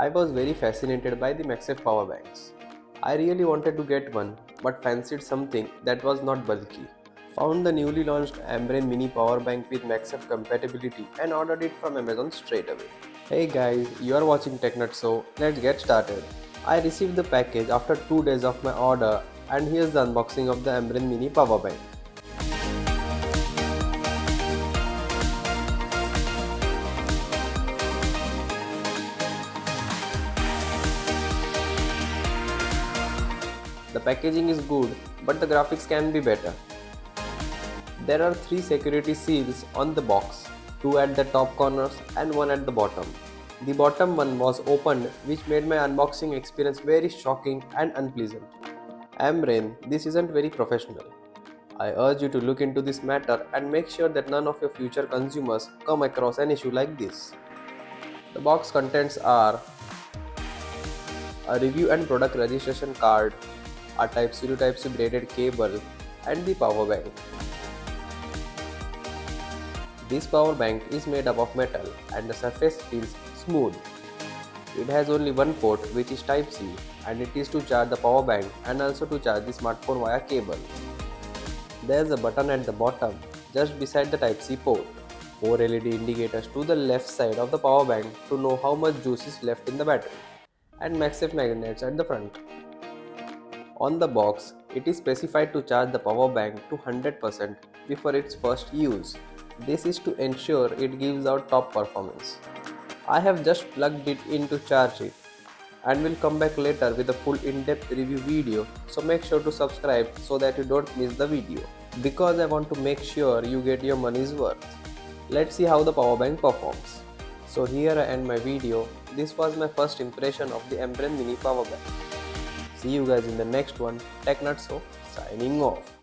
I was very fascinated by the MagSafe power banks. I really wanted to get one, but fancied something that was not bulky. Found the newly launched Ambrane mini power bank with MagSafe compatibility and ordered it from Amazon straight away. Hey guys, you are watching TechNutso. Let's get started. I received the package after 2 days of my order, and here's the unboxing of the Ambrane mini power bank. The packaging is good, but the graphics can be better. There are 3 security seals on the box, 2 at the top corners and 1 at the bottom. The bottom one was opened, which made my unboxing experience very shocking and unpleasant. Ambrane, this isn't very professional. I urge you to look into this matter and make sure that none of your future consumers come across an issue like this. The box contents are a review and product registration card, a Type-C to Type-C braided cable, and the power bank. This power bank is made up of metal and the surface feels smooth. It has only one port, which is Type-C, and it is to charge the power bank and also to charge the smartphone via cable. There is a button at the bottom just beside the Type-C port. 4 LED indicators to the left side of the power bank to know how much juice is left in the battery, and MagSafe magnets at the front. On the box, it is specified to charge the power bank to 100% before its first use. This is to ensure it gives out top performance. I have just plugged it in to charge it and will come back later with a full in-depth review video, so make sure to subscribe so that you don't miss the video, because I want to make sure you get your money's worth. Let's see how the power bank performs. So here I end my video. This was my first impression of the Ambrane mini power bank. See you guys in the next one. TechNutso signing off.